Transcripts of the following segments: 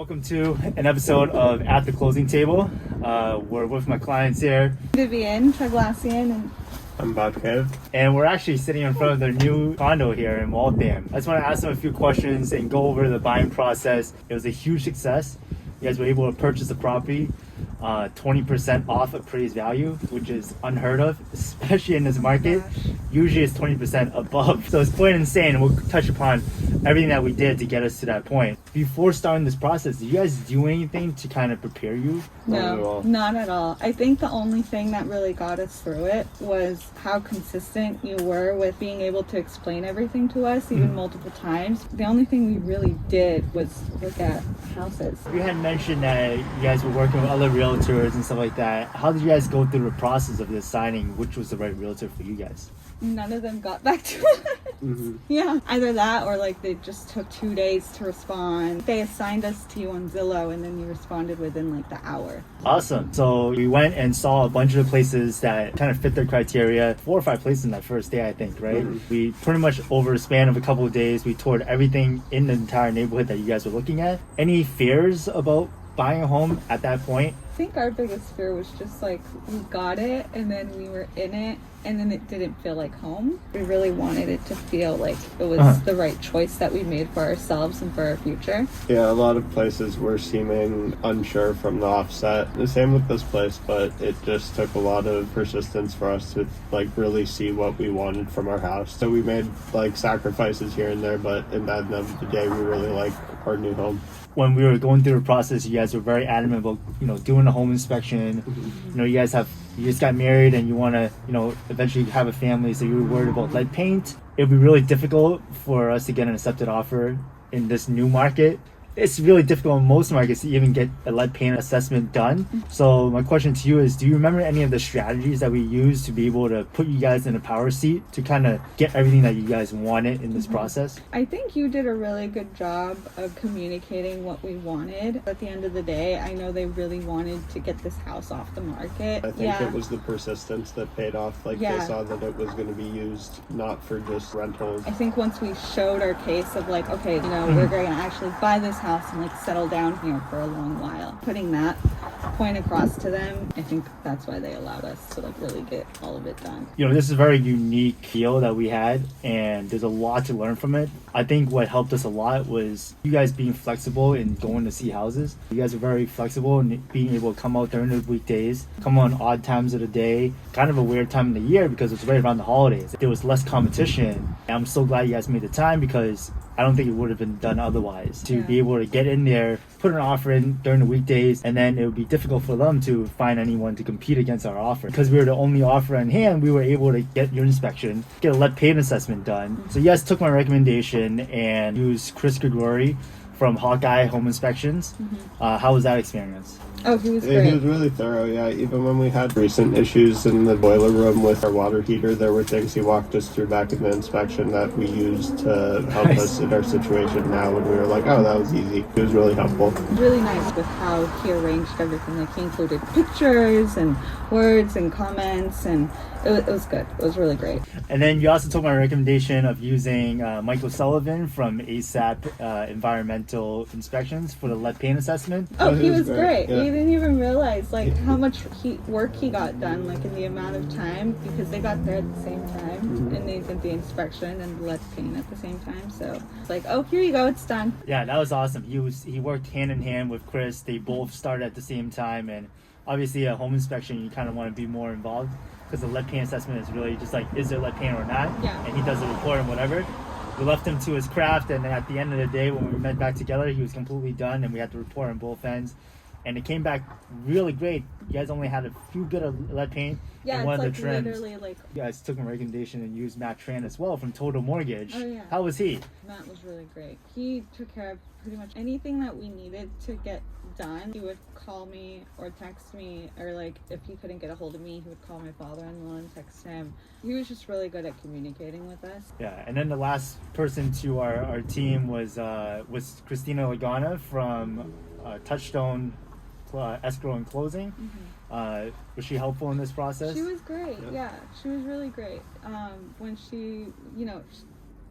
Welcome to an episode of At the Closing Table. We're with my clients here. Vivian Barkev and I'm Barkev. And we're actually sitting in front of their new condo here in Waltham. I just want to ask them a few questions and go over the buying process. It was a huge success. You guys were able to purchase the property 20% off appraised value, which is unheard of, especially in this market. Usually it's 20% above. So it's quite insane. We'll touch upon everything that we did to get us to that point. Before starting this process, did you guys do anything to kind of prepare you? No, not at all. I think the only thing that really got us through it was how consistent you were with being able to explain everything to us, even multiple times. The only thing we really did was look at houses. You had mentioned that you guys were working with other realtors and stuff like that. How did you guys go through the process of deciding which was the right realtor for you guys? None of them got back to us. Yeah, either that or like they just took 2 days to respond. They assigned us to you on Zillow and then you responded within like the hour. Awesome. So we went and saw a bunch of places that kind of fit their criteria. 4 or 5 places in that first day, I think, right? We pretty much over a span of a couple of days, we toured everything in the entire neighborhood that you guys were looking at. Any fears about buying a home at that point? I think our biggest fear was just like we got it and then we were in it and then it didn't feel like home. We really wanted it to feel like it was the right choice that we made for ourselves and for our future. Yeah, a lot of places were seeming unsure from the offset. The same with this place, but it just took a lot of persistence for us to like really see what we wanted from our house. So we made like sacrifices here and there, but in the end of the day, we really like our new home. When we were going through the process, you guys were very adamant about, doing a home inspection. You just got married and you want to, eventually have a family. So you were worried about lead paint. It would be really difficult for us to get an accepted offer in this new market. It's really difficult in most markets to even get a lead paint assessment done. So my question to you is, do you remember any of the strategies that we used to be able to put you guys in a power seat to kind of get everything that you guys wanted in this process? I think you did a really good job of communicating what we wanted. At the end of the day, I know they really wanted to get this house off the market. I think it was the persistence that paid off. Like they saw that it was going to be used not for just rentals. I think once we showed our case of like, okay, we're going to actually buy this house and like settle down here for a long while. Putting that point across to them, I think that's why they allowed us to like really get all of it done. This is a very unique deal that we had and there's a lot to learn from it. I think what helped us a lot was you guys being flexible in going to see houses. You guys are very flexible in being able to come out during the weekdays, come on odd times of the day, kind of a weird time of the year because it's right around the holidays. There was less competition. And I'm so glad you guys made the time because I don't think it would have been done otherwise. To be able to get in there, put an offer in during the weekdays, and then it would be difficult for them to find anyone to compete against our offer. Because we were the only offer in hand, we were able to get your inspection, get a lead paint assessment done. So you guys took my recommendation and used Gregoire from Hawkeye Home Inspections. How was that experience? Oh, he was great. He was really thorough, yeah. Even when we had recent issues in the boiler room with our water heater, there were things he walked us through back in the inspection that we used to help us in our situation now. And we were like, oh, that was easy. He was really helpful. Really nice with how he arranged everything. Like he included pictures and words and comments, and it was good. It was really great. And then you also took my recommendation of using Michael Sullivan from ASAP Environmental Inspections for the lead paint assessment. Oh, he was great. Yeah. We didn't even realize like how much work he got done, like in the amount of time, because they got there at the same time and they did the inspection and the lead paint at the same time. So it's like, oh, here you go, it's done. Yeah, that was awesome. He worked hand in hand with Chris. They both started at the same time, and obviously a home inspection you kind of want to be more involved because the lead paint assessment is really just like, is there lead paint or not? Yeah. And he does a report and whatever. We left him to his craft, and at the end of the day when we met back together, he was completely done and we had to report on both ends. And it came back really great. You guys only had a few bit of lead paint. Yeah, and one it's of the like trims. literally like... You guys took my recommendation and used Matt Tran as well from Total Mortgage. Oh, yeah. How was he? Matt was really great. He took care of pretty much anything that we needed to get done. He would call me or text me, or like if he couldn't get a hold of me, he would call my father-in-law and text him. He was just really good at communicating with us. Yeah, and then the last person to our team was Christina Lagana from Touchstone Escrow and Closing. Was she helpful in this process? She was great. Yeah, she was really great. When she,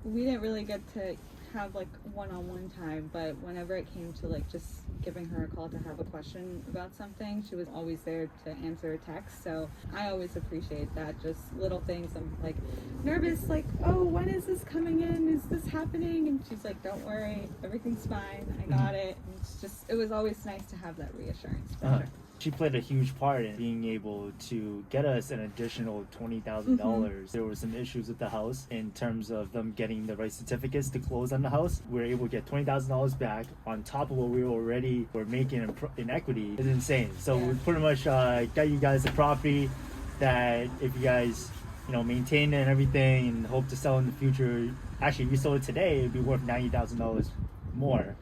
we didn't really get to have like one-on-one time, but whenever it came to like just giving her a call to have a question about something, she was always there to answer a text. So I always appreciate that. Just little things. I'm like nervous, like, oh, when is this coming in? Is this happening? And she's like, don't worry, everything's fine. I got it. And it's just, it was always nice to have that reassurance. For sure. She played a huge part in being able to get us an additional $20,000. There were some issues with the house in terms of them getting the right certificates to close on the house. We were able to get $20,000 back on top of what we already were making in equity. It's insane. So we pretty much got you guys a property that if you guys, you know, maintain it and everything and hope to sell in the future. Actually, if you sold it today, it'd be worth $90,000 more,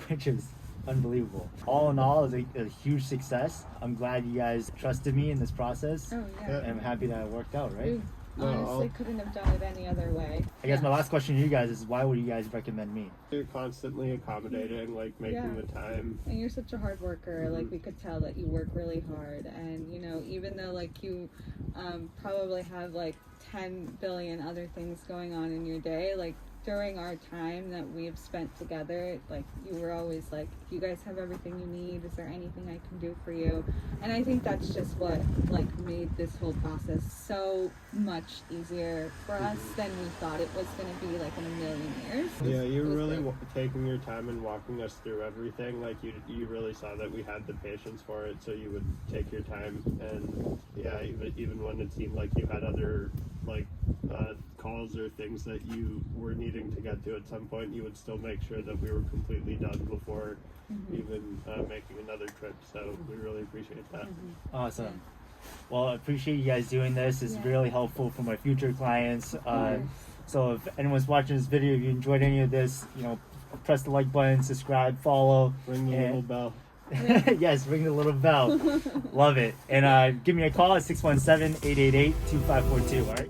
which is unbelievable. All in all, it's a huge success. I'm glad you guys trusted me in this process. Oh yeah. And I'm happy that it worked out, right? We honestly couldn't have done it any other way. I guess my last question to you guys is, why would you guys recommend me? You're constantly accommodating, like making the time. And you're such a hard worker. Like we could tell that you work really hard. And you know, even though like you probably have like 10 billion other things going on in your day, like during our time that we've spent together, like you were always like, you guys have everything you need, is there anything I can do for you? And I think that's just what like made this whole process so much easier for us than we thought it was going to be, like in a million years. Yeah, you were really taking your time and walking us through everything. Like you really saw that we had the patience for it, so you would take your time. And yeah, even when it seemed like you had other like calls or things that you were needing to get to at some point, you would still make sure that we were completely done before even making another trip. So we really appreciate that. Awesome. Well, I appreciate you guys doing this. It's really helpful for my future clients. So if anyone's watching this video, if you enjoyed any of this, you know, press the like button, subscribe, follow. Ring the little bell. Yes, ring the little bell. Love it. And give me a call at 617-888-2542, all right?